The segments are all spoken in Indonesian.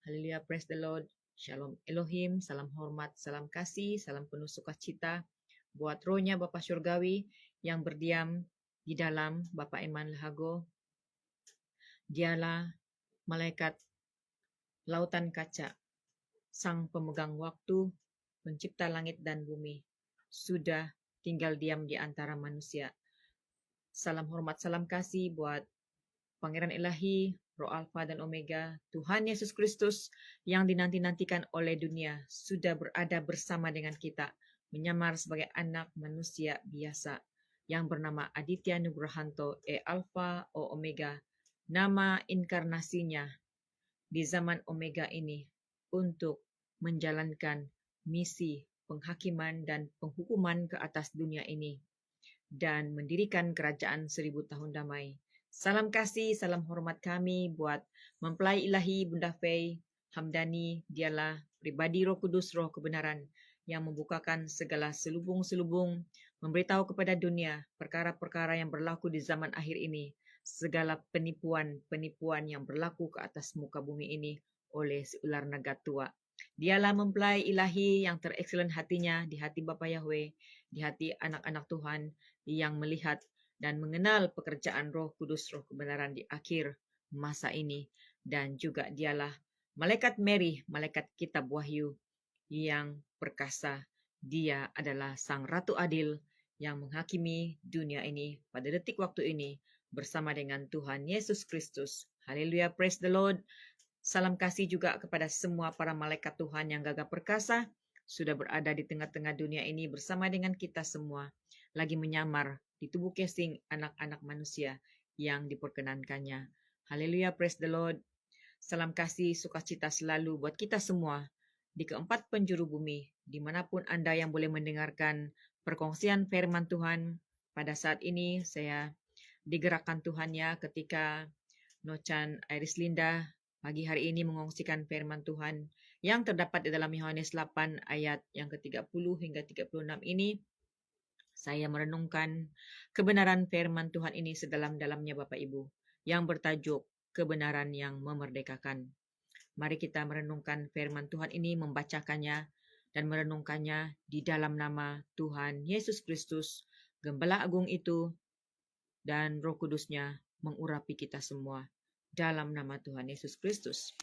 Haleluya, praise the Lord. Shalom Elohim, salam hormat, salam kasih, salam penuh sukacita buat rohnya Bapa Surgawi yang berdiam di dalam Bapa Iman Lahago. Dialah malaikat lautan kaca, sang pemegang waktu, pencipta langit dan bumi, sudah tinggal diam di antara manusia. Salam hormat, salam kasih buat Pangeran Ilahi, Roh Alfa dan Omega, Tuhan Yesus Kristus yang dinanti-nantikan oleh dunia, sudah berada bersama dengan kita, menyamar sebagai anak manusia biasa, yang bernama Aditya Nugrahanto, Alfa, O Omega, nama inkarnasinya di zaman Omega ini, untuk menjalankan misi penghakiman dan penghukuman ke atas dunia ini, dan mendirikan kerajaan 1000 tahun damai. Salam kasih, salam hormat kami buat mempelai ilahi Bunda Fei Hamdani. Dialah pribadi Roh Kudus, Roh kebenaran, yang membukakan segala selubung-selubung, memberitahu kepada dunia perkara-perkara yang berlaku di zaman akhir ini, segala penipuan-penipuan yang berlaku ke atas muka bumi ini oleh si ular naga tua. Dialah mempelai ilahi yang terekselen hatinya di hati Bapa Yahweh, di hati anak-anak Tuhan yang melihat dan mengenal pekerjaan Roh Kudus, Roh kebenaran di akhir masa ini. Dan juga dialah Malaikat Mary, Malaikat Kitab Wahyu yang perkasa. Dia adalah Sang Ratu Adil yang menghakimi dunia ini pada detik waktu ini bersama dengan Tuhan Yesus Kristus. Haleluya, praise the Lord. Salam kasih juga kepada semua para malaikat Tuhan yang gagah perkasa, sudah berada di tengah-tengah dunia ini bersama dengan kita semua, lagi menyamar di tubuh casing anak-anak manusia yang diperkenankannya. Haleluya, praise the Lord. Salam kasih, sukacita selalu buat kita semua di keempat penjuru bumi, dimanapun Anda yang boleh mendengarkan perkongsian firman Tuhan. Pada saat ini saya digerakkan Tuhan ya, ketika Nochan Iris Linda pagi hari ini mengongsikan firman Tuhan yang terdapat di dalam Yohanes 8 ayat yang ke-30 hingga 36 ini. Saya merenungkan kebenaran firman Tuhan ini sedalam-dalamnya Bapak Ibu, yang bertajuk kebenaran yang memerdekakan. Mari kita merenungkan firman Tuhan ini, membacakannya dan merenungkannya di dalam nama Tuhan Yesus Kristus, Gembala Agung itu, dan Roh Kudusnya mengurapi kita semua dalam nama Tuhan Yesus Kristus.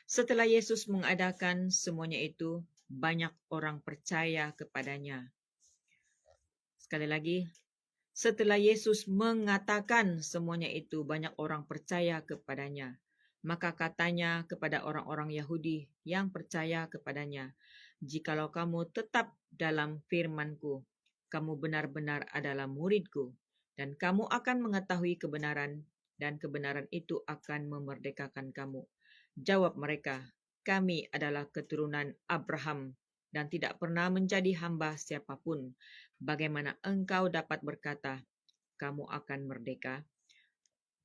Setelah Yesus mengadakan semuanya itu, banyak orang percaya kepadanya. Sekali lagi, setelah Yesus mengatakan semuanya itu, banyak orang percaya kepadanya. Maka katanya kepada orang-orang Yahudi yang percaya kepadanya, "Jikalau kamu tetap dalam firman-Ku, kamu benar-benar adalah murid-Ku, dan kamu akan mengetahui kebenaran, dan kebenaran itu akan memerdekakan kamu." Jawab mereka, "Kami adalah keturunan Abraham dan tidak pernah menjadi hamba siapapun. Bagaimana engkau dapat berkata, kamu akan merdeka?"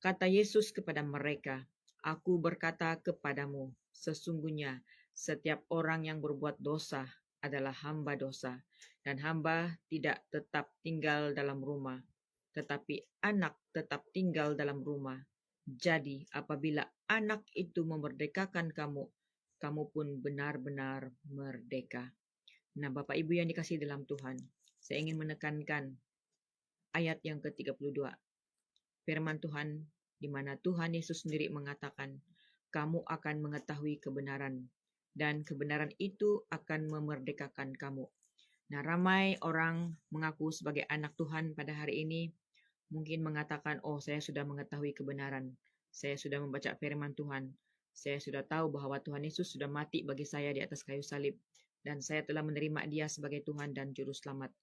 Kata Yesus kepada mereka, "Aku berkata kepadamu, sesungguhnya setiap orang yang berbuat dosa adalah hamba dosa, dan hamba tidak tetap tinggal dalam rumah, tetapi anak tetap tinggal dalam rumah. Jadi apabila anak itu memerdekakan kamu, kamu pun benar-benar merdeka." Nah, Bapak Ibu yang dikasihi dalam Tuhan, saya ingin menekankan ayat yang ke-32. Firman Tuhan di mana Tuhan Yesus sendiri mengatakan, "Kamu akan mengetahui kebenaran, dan kebenaran itu akan memerdekakan kamu." Nah, ramai orang mengaku sebagai anak Tuhan pada hari ini, mungkin mengatakan, "Oh, saya sudah mengetahui kebenaran. Saya sudah membaca firman Tuhan. Saya sudah tahu bahwa Tuhan Yesus sudah mati bagi saya di atas kayu salib, dan saya telah menerima Dia sebagai Tuhan dan Juru Selamat.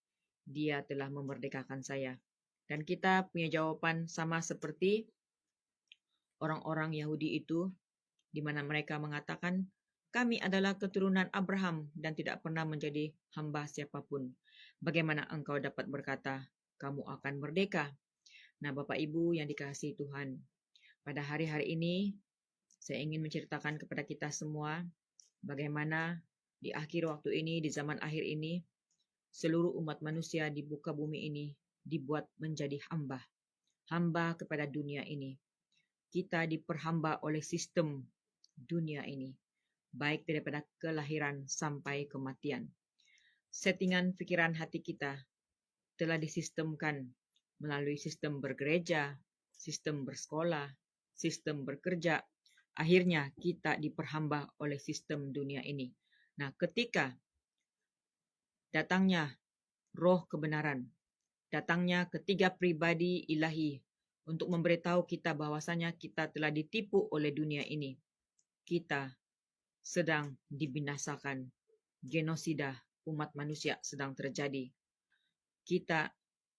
Dia telah memerdekakan saya." Dan kita punya jawaban sama seperti orang-orang Yahudi itu, di mana mereka mengatakan, "Kami adalah keturunan Abraham dan tidak pernah menjadi hamba siapapun. Bagaimana engkau dapat berkata, kamu akan merdeka?" Nah, Bapak Ibu yang dikasihi Tuhan, pada hari-hari ini saya ingin menceritakan kepada kita semua bagaimana di akhir waktu ini, di zaman akhir ini, seluruh umat manusia di muka bumi ini dibuat menjadi hamba kepada dunia ini. Kita diperhamba oleh sistem dunia ini. baik daripada kelahiran sampai kematian. Settingan pikiran hati kita telah disistemkan melalui sistem bergereja, sistem bersekolah, sistem bekerja. Akhirnya kita diperhamba oleh sistem dunia ini. Nah, ketika datangnya roh kebenaran, datangnya ketiga pribadi ilahi untuk memberitahu kita bahwasanya kita telah ditipu oleh dunia ini, kita sedang dibinasakan. Genosida umat manusia sedang terjadi. Kita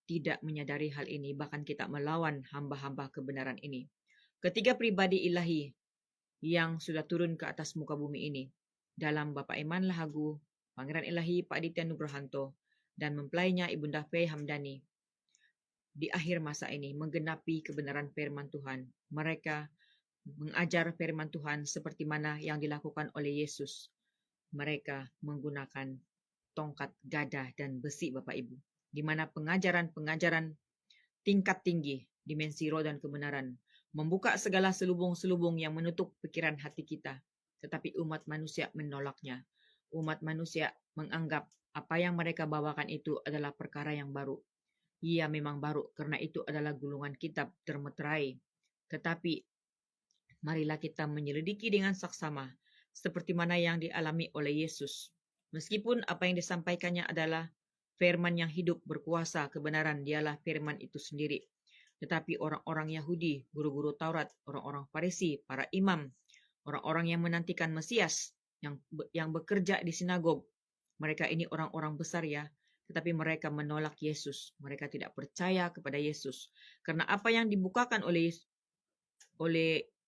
tidak menyadari hal ini, bahkan kita melawan hamba-hamba kebenaran ini. Ketiga pribadi ilahi yang sudah turun ke atas muka bumi ini, dalam Bapak Iman Lahagu, Pangeran Ilahi Pak Aditya Nugrahanto, dan mempelainya Ibunda Faye Hamdani, di akhir masa ini menggenapi kebenaran firman Tuhan. Mereka mengajar firman Tuhan seperti mana yang dilakukan oleh Yesus. Mereka menggunakan tongkat, gada, dan besi, Bapak Ibu, di mana pengajaran-pengajaran tingkat tinggi, dimensi roh dan kebenaran, membuka segala selubung-selubung yang menutup pikiran hati kita. Tetapi umat manusia menolaknya. Umat manusia menganggap apa yang mereka bawakan itu adalah perkara yang baru. Ia memang baru karena itu adalah gulungan kitab termeterai. Tetapi marilah kita menyelidiki dengan saksama seperti mana yang dialami oleh Yesus. Meskipun apa yang disampaikannya adalah firman yang hidup, berkuasa, kebenaran, dialah firman itu sendiri. Tetapi orang-orang Yahudi, guru-guru Taurat, orang-orang Farisi, para imam, orang-orang yang menantikan Mesias, yang bekerja di sinagog, mereka ini orang-orang besar ya, tetapi mereka menolak Yesus. Mereka tidak percaya kepada Yesus. Karena apa yang dibukakan oleh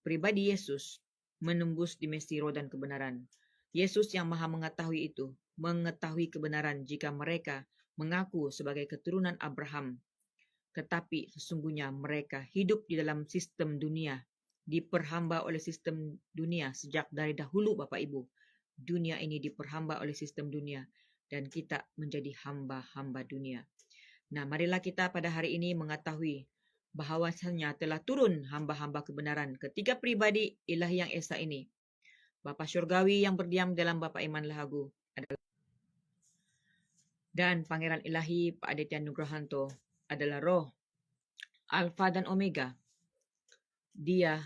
pribadi Yesus menembus dimensi roh dan kebenaran. Yesus yang maha mengetahui itu, mengetahui kebenaran jika mereka mengaku sebagai keturunan Abraham. Tetapi sesungguhnya mereka hidup di dalam sistem dunia, diperhamba oleh sistem dunia sejak dari dahulu, Bapak Ibu. Dunia ini diperhamba oleh sistem dunia, dan kita menjadi hamba-hamba dunia. Nah, marilah kita pada hari ini mengetahui bahwasanya telah turun hamba-hamba kebenaran, ketiga pribadi ilahi yang esa ini. Bapa Syurgawi yang berdiam dalam Bapak Iman Lahagu adalah, dan Pangeran Ilahi Pak Aditya Nugrahanto adalah roh Alfa dan Omega. Dia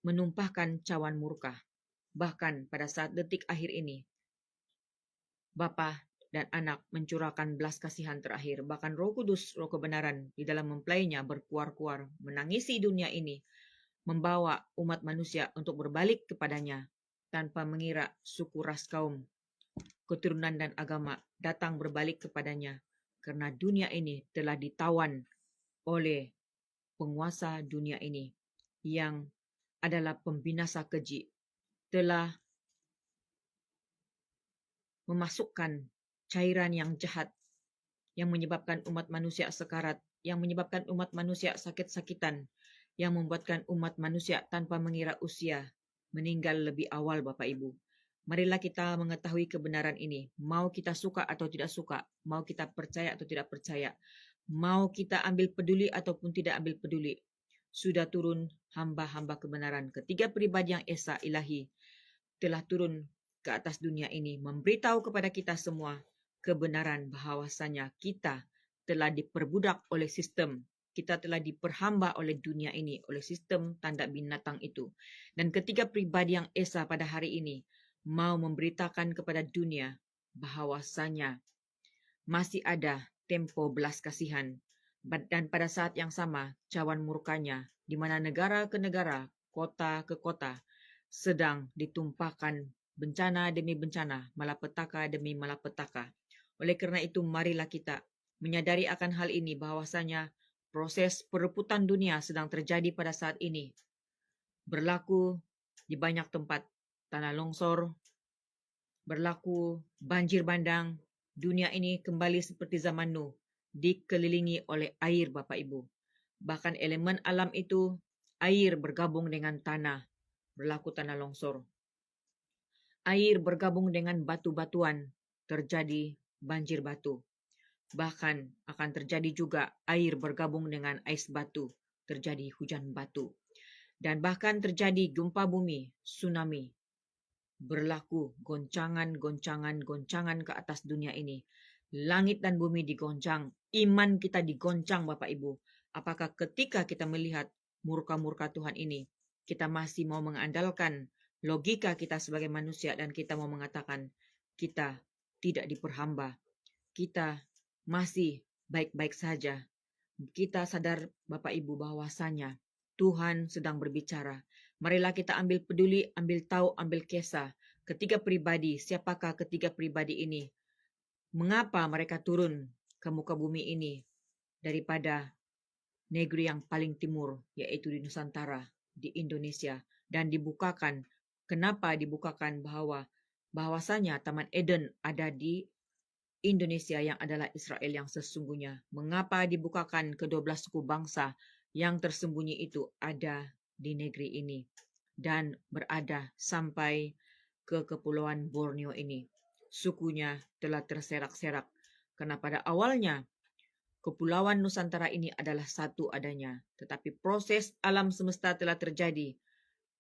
menumpahkan cawan murka. Bahkan pada saat detik akhir ini, Bapa dan Anak mencurahkan belas kasihan terakhir. Bahkan Roh Kudus, Roh kebenaran, di dalam mempelainya berkuar-kuar, menangisi dunia ini, membawa umat manusia untuk berbalik kepadanya, tanpa mengira suku, ras, kaum, keturunan, dan agama datang berbalik kepadanya, karena dunia ini telah ditawan oleh penguasa dunia ini, yang adalah pembinasa keji, telah memasukkan cairan yang jahat yang menyebabkan umat manusia sekarat, yang menyebabkan umat manusia sakit-sakitan, yang membuatkan umat manusia tanpa mengira usia meninggal lebih awal, Bapak Ibu. Marilah kita mengetahui kebenaran ini. Mau kita suka atau tidak suka, mau kita percaya atau tidak percaya, mau kita ambil peduli ataupun tidak ambil peduli, sudah turun hamba-hamba kebenaran. Ketiga pribadi yang esa ilahi telah turun ke atas dunia ini, memberitahu kepada kita semua kebenaran bahwasanya kita telah diperbudak oleh sistem. Kita telah diperhamba oleh dunia ini, oleh sistem tanda binatang itu. Dan ketiga pribadi yang esa pada hari ini mau memberitakan kepada dunia bahwasanya masih ada tempo belas kasihan. Dan pada saat yang sama, cawan murkanya, di mana negara ke negara, kota ke kota, sedang ditumpahkan bencana demi bencana, malapetaka demi malapetaka. Oleh karena itu, marilah kita menyadari akan hal ini, bahwasanya proses perebutan dunia sedang terjadi pada saat ini. Berlaku di banyak tempat, tanah longsor, berlaku banjir bandang. Dunia ini kembali seperti zaman Nuh, dikelilingi oleh air, Bapak Ibu. Bahkan elemen alam itu, air bergabung dengan tanah, berlaku tanah longsor. Air bergabung dengan batu-batuan, terjadi banjir batu. Bahkan akan terjadi juga air bergabung dengan ais batu, terjadi hujan batu. Dan bahkan terjadi gempa bumi, tsunami. berlaku goncangan ke atas dunia ini. Langit dan bumi digoncang, iman kita digoncang Bapak Ibu. Apakah ketika kita melihat murka-murka Tuhan ini, kita masih mau mengandalkan logika kita sebagai manusia dan kita mau mengatakan kita tidak diperhamba, kita masih baik-baik saja. Kita sadar Bapak Ibu bahwasanya Tuhan sedang berbicara. Marilah kita ambil peduli, ambil tahu, ambil kisah. Ketiga pribadi, siapakah ketiga pribadi ini? Mengapa mereka turun ke muka bumi ini daripada negeri yang paling timur, yaitu di Nusantara, di Indonesia, dan dibukakan. Kenapa dibukakan bahwasanya Taman Eden ada di Indonesia yang adalah Israel yang sesungguhnya. Mengapa dibukakan ke-12 suku bangsa yang tersembunyi itu ada di negeri ini dan berada sampai ke Kepulauan Borneo ini. Sukunya telah terserak-serak karena pada awalnya Kepulauan Nusantara ini adalah satu adanya, tetapi proses alam semesta telah terjadi,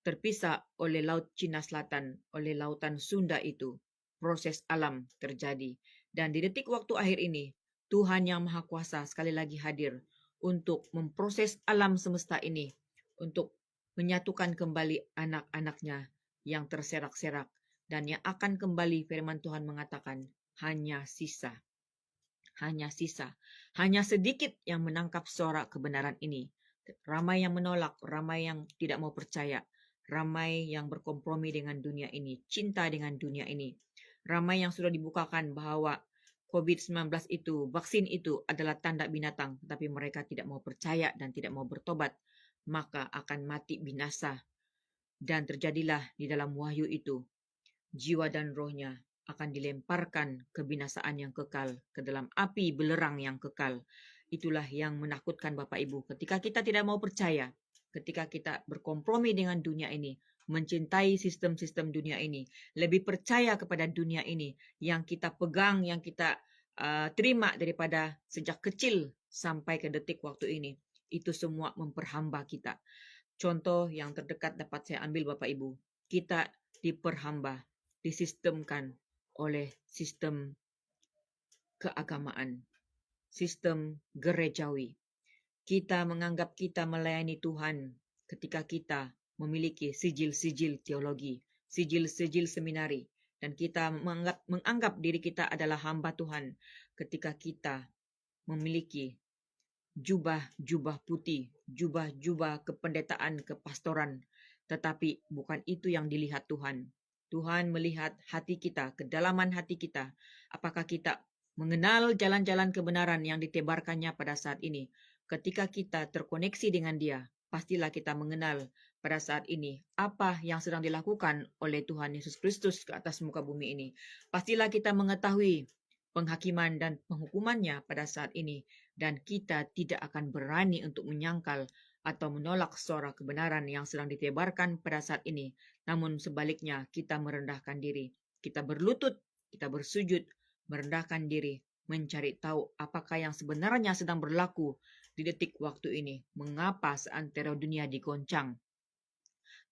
terpisah oleh Laut Cina Selatan, oleh Lautan Sunda itu. Proses alam terjadi. Dan di detik waktu akhir ini, Tuhan yang Maha Kuasa sekali lagi hadir untuk memproses alam semesta ini, untuk menyatukan kembali anak-anaknya yang terserak-serak, dan yang akan kembali firman Tuhan mengatakan, hanya sisa. Hanya sedikit yang menangkap suara kebenaran ini. Ramai yang menolak, ramai yang tidak mau percaya, ramai yang berkompromi dengan dunia ini, cinta dengan dunia ini. Ramai yang sudah dibukakan bahwa COVID-19 itu, vaksin itu adalah tanda binatang, tapi mereka tidak mau percaya dan tidak mau bertobat, maka akan mati binasa. Dan terjadilah di dalam wahyu itu, jiwa dan rohnya akan dilemparkan kebinasaan yang kekal ke dalam api belerang yang kekal. Itulah yang menakutkan Bapak Ibu. Ketika kita tidak mau percaya, ketika kita berkompromi dengan dunia ini, mencintai sistem-sistem dunia ini, lebih percaya kepada dunia ini yang kita pegang, yang kita terima daripada sejak kecil sampai ke detik waktu ini. Itu semua memperhamba kita. Contoh yang terdekat dapat saya ambil Bapak Ibu. Kita diperhamba, disistemkan oleh sistem keagamaan, sistem gerejawi. Kita menganggap kita melayani Tuhan ketika kita memiliki sijil-sijil teologi, sijil-sijil seminari, dan kita menganggap diri kita adalah hamba Tuhan ketika kita memiliki jubah-jubah putih, jubah-jubah kependetaan, kepastoran. Tetapi bukan itu yang dilihat Tuhan. Tuhan melihat hati kita, kedalaman hati kita. Apakah kita mengenal jalan-jalan kebenaran yang ditebarkannya pada saat ini? Ketika kita terkoneksi dengan Dia, pastilah kita mengenal pada saat ini apa yang sedang dilakukan oleh Tuhan Yesus Kristus ke atas muka bumi ini. Pastilah kita mengetahui penghakiman dan penghukumannya pada saat ini, dan kita tidak akan berani untuk menyangkal atau menolak suara kebenaran yang sedang ditebarkan pada saat ini. Namun sebaliknya kita merendahkan diri, kita berlutut, kita bersujud, merendahkan diri, mencari tahu apakah yang sebenarnya sedang berlaku di detik waktu ini. Mengapa seantero dunia digoncang?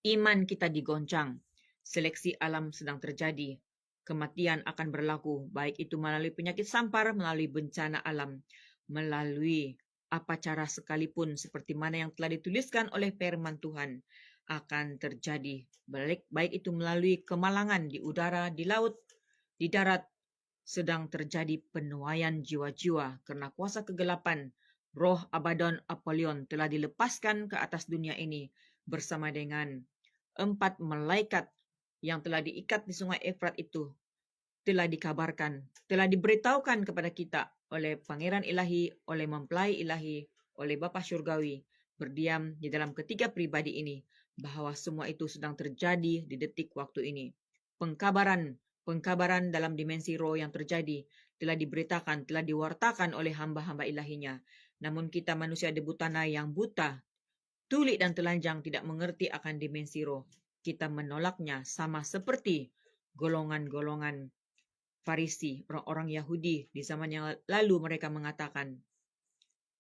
Iman kita digoncang, seleksi alam sedang terjadi, kematian akan berlaku, baik itu melalui penyakit sampar, melalui bencana alam, melalui apa cara sekalipun seperti mana yang telah dituliskan oleh firman Tuhan akan terjadi, baik itu melalui kemalangan di udara, di laut, di darat, sedang terjadi penuaian jiwa-jiwa karena kuasa kegelapan, roh Abaddon Apollyon telah dilepaskan ke atas dunia ini bersama dengan 4 malaikat yang telah diikat di sungai Efrat itu, telah dikabarkan, telah diberitahukan kepada kita oleh Pangeran Ilahi, oleh mempelai Ilahi, oleh Bapa Surgawi, berdiam di dalam ketiga pribadi ini, bahwa semua itu sedang terjadi di detik waktu ini. Pengkabaran dalam dimensi roh yang terjadi telah diberitakan, telah diwartakan oleh hamba-hamba ilahinya. Namun kita manusia debu tanah yang buta, tuli dan telanjang tidak mengerti akan dimensi roh. Kita menolaknya sama seperti golongan-golongan Farisi, orang-orang Yahudi di zaman yang lalu. Mereka mengatakan,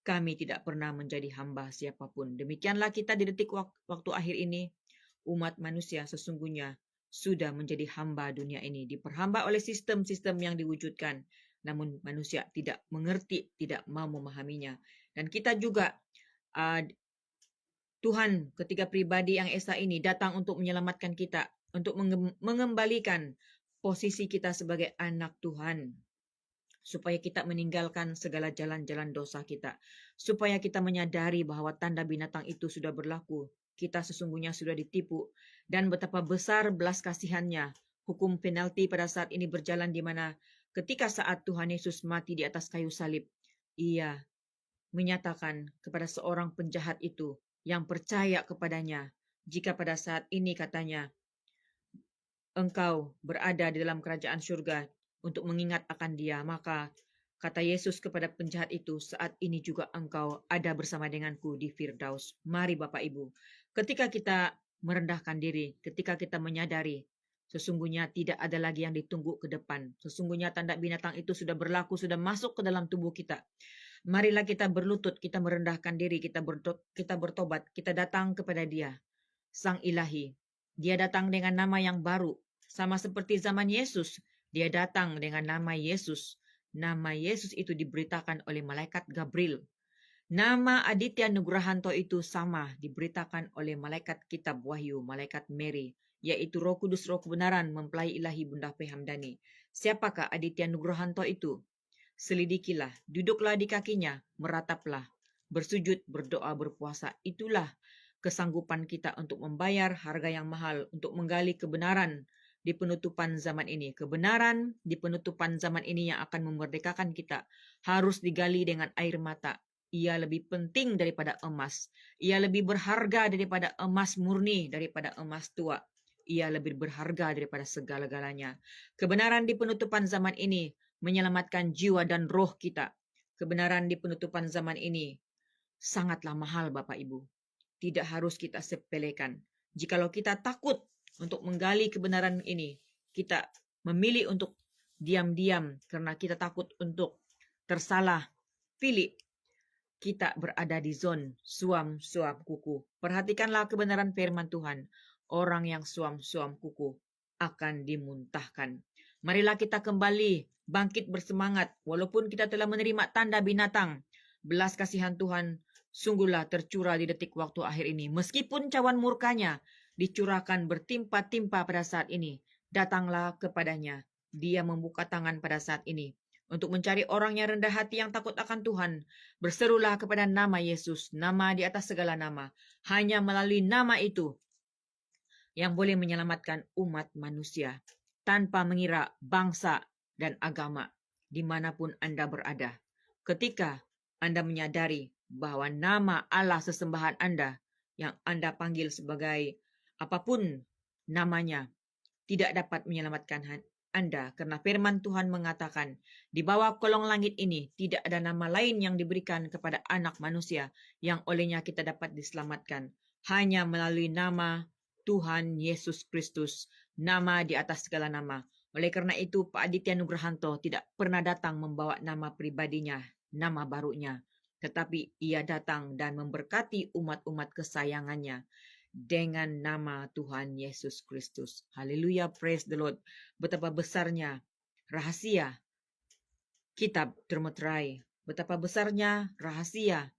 kami tidak pernah menjadi hamba siapapun. Demikianlah kita di detik waktu akhir ini, umat manusia sesungguhnya sudah menjadi hamba dunia ini, diperhamba oleh sistem-sistem yang diwujudkan, namun manusia tidak mengerti, tidak mau memahaminya. Dan kita juga, Tuhan ketiga pribadi yang esa ini datang untuk menyelamatkan kita, untuk mengembalikan posisi kita sebagai anak Tuhan, supaya kita meninggalkan segala jalan-jalan dosa kita, supaya kita menyadari bahwa tanda binatang itu sudah berlaku, kita sesungguhnya sudah ditipu, dan betapa besar belas kasihannya. Hukum penalti pada saat ini berjalan, di mana ketika saat Tuhan Yesus mati di atas kayu salib, Ia menyatakan kepada seorang penjahat itu yang percaya kepadanya, jika pada saat ini katanya, engkau berada di dalam kerajaan surga untuk mengingat akan dia, maka kata Yesus kepada penjahat itu, saat ini juga engkau ada bersama denganku di Firdaus. Mari Bapak Ibu, ketika kita merendahkan diri, ketika kita menyadari sesungguhnya tidak ada lagi yang ditunggu ke depan, sesungguhnya tanda binatang itu sudah berlaku, sudah masuk ke dalam tubuh kita, marilah kita berlutut, kita merendahkan diri, kita bertobat, kita datang kepada Dia, Sang Ilahi. Dia datang dengan nama yang baru, sama seperti zaman Yesus. Dia datang dengan nama Yesus. Nama Yesus itu diberitakan oleh malaikat Gabriel. Nama Aditya Nugrahanto itu sama diberitakan oleh malaikat kitab Wahyu, malaikat Mary, yaitu Roh Kudus, Roh kebenaran, mempelai ilahi Bunda P. Hamdani. Siapakah Aditya Nugrahanto itu? Selidikilah, duduklah di kakinya, merataplah, bersujud, berdoa, berpuasa. Itulah kesanggupan kita untuk membayar harga yang mahal, untuk menggali kebenaran di penutupan zaman ini. Kebenaran di penutupan zaman ini yang akan memerdekakan kita harus digali dengan air mata. Ia lebih penting daripada emas. Ia lebih berharga daripada emas murni, daripada emas tua. Ia lebih berharga daripada segala-galanya. Kebenaran di penutupan zaman ini menyelamatkan jiwa dan roh kita. Kebenaran di penutupan zaman ini sangatlah mahal, Bapak Ibu. Tidak harus kita sepelekan. Jikalau kita takut untuk menggali kebenaran ini, kita memilih untuk diam-diam karena kita takut untuk tersalah pilih, kita berada di zon suam-suam kuku. Perhatikanlah kebenaran firman Tuhan. Orang yang suam-suam kuku akan dimuntahkan. Marilah kita kembali bangkit bersemangat, walaupun kita telah menerima tanda binatang. Belas kasihan Tuhan sungguhlah tercurah di detik waktu akhir ini. Meskipun cawan murkanya dicurahkan bertimpa-timpa pada saat ini, datanglah kepadanya. Dia membuka tangan pada saat ini untuk mencari orang yang rendah hati yang takut akan Tuhan. Berserulah kepada nama Yesus, nama di atas segala nama. Hanya melalui nama itu yang boleh menyelamatkan umat manusia, tanpa mengira bangsa dan agama, dimanapun Anda berada. Ketika Anda menyadari bahwa nama Allah sesembahan Anda, yang Anda panggil sebagai apapun namanya, tidak dapat menyelamatkan Anda, karena firman Tuhan mengatakan, di bawah kolong langit ini tidak ada nama lain yang diberikan kepada anak manusia yang olehnya kita dapat diselamatkan, hanya melalui nama Tuhan Yesus Kristus, nama di atas segala nama. Oleh karena itu, Pak Aditya Nugrahanto tidak pernah datang membawa nama pribadinya, nama barunya, tetapi ia datang dan memberkati umat-umat kesayangannya dengan nama Tuhan Yesus Kristus. Haleluya, praise the Lord. Betapa besarnya rahasia kitab termeterai, betapa besarnya rahasia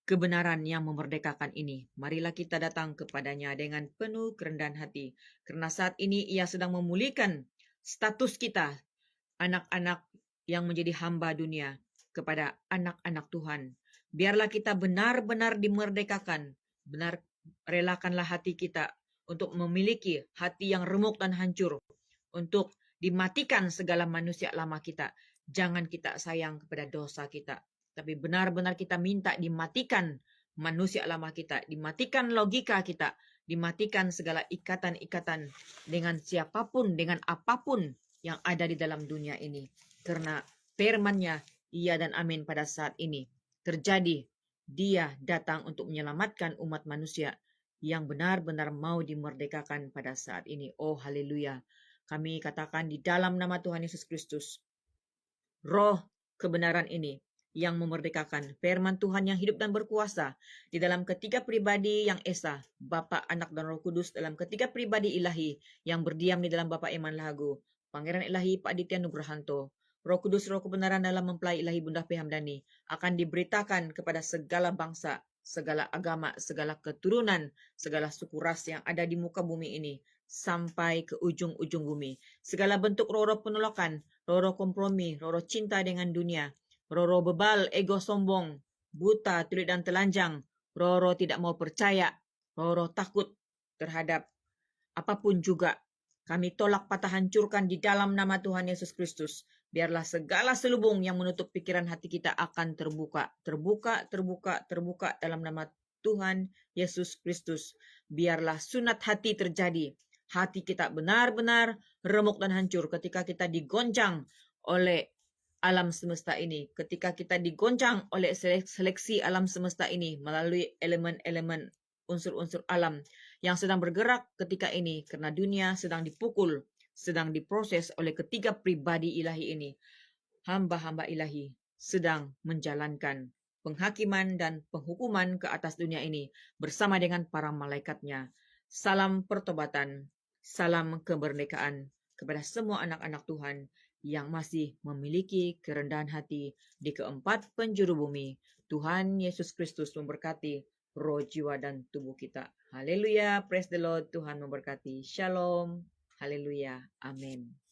kebenaran yang memerdekakan ini. Marilah kita datang kepadanya dengan penuh kerendahan hati, karena saat ini ia sedang memulihkan status kita, anak-anak yang menjadi hamba dunia, kepada anak-anak Tuhan. Biarlah kita benar-benar dimerdekakan, benar relakanlah hati kita untuk memiliki hati yang remuk dan hancur, untuk dimatikan segala manusia lama kita. Jangan kita sayang kepada dosa kita, tapi benar-benar kita minta dimatikan manusia lama kita, dimatikan logika kita, dimatikan segala ikatan-ikatan dengan siapapun, dengan apapun yang ada di dalam dunia ini. Karena firman-Nya, iya dan amin pada saat ini terjadi. Dia datang untuk menyelamatkan umat manusia yang benar-benar mau dimerdekakan pada saat ini. Oh haleluya. Kami katakan di dalam nama Tuhan Yesus Kristus, roh kebenaran ini yang memerdekakan, firman Tuhan yang hidup dan berkuasa di dalam ketiga pribadi yang esa, Bapa, Anak, dan Roh Kudus, dalam ketiga pribadi ilahi yang berdiam di dalam Bapa Iman Lahagu, Pangeran Ilahi Pak Aditya Nugrahanto, Roh Kudus, Roh kebenaran dalam mempelai ilahi Bunda P. Hamdani, akan diberitakan kepada segala bangsa, segala agama, segala keturunan, segala suku ras yang ada di muka bumi ini, sampai ke ujung-ujung bumi. Segala bentuk roh-roh penolakan, roh-roh kompromi, roh-roh cinta dengan dunia, roh-roh bebal, ego sombong, buta, tuli dan telanjang, roh-roh tidak mau percaya, roh-roh takut terhadap apapun juga. Kami tolak patah hancurkan di dalam nama Tuhan Yesus Kristus. Biarlah segala selubung yang menutup pikiran hati kita akan terbuka, terbuka, terbuka, terbuka dalam nama Tuhan Yesus Kristus. Biarlah sunat hati terjadi. Hati kita benar-benar remuk dan hancur ketika kita digoncang oleh alam semesta ini. Ketika kita digoncang oleh seleksi alam semesta ini melalui elemen-elemen unsur-unsur alam yang sedang bergerak ketika ini karena dunia sedang dipukul, sedang diproses oleh ketiga pribadi ilahi ini. Hamba-hamba ilahi sedang menjalankan penghakiman dan penghukuman ke atas dunia ini bersama dengan para malaikatnya. Salam pertobatan, salam kemerdekaan kepada semua anak-anak Tuhan yang masih memiliki kerendahan hati di keempat penjuru bumi. Tuhan Yesus Kristus memberkati roh, jiwa, dan tubuh kita. Haleluya, praise the Lord, Tuhan memberkati. Shalom, haleluya, amin.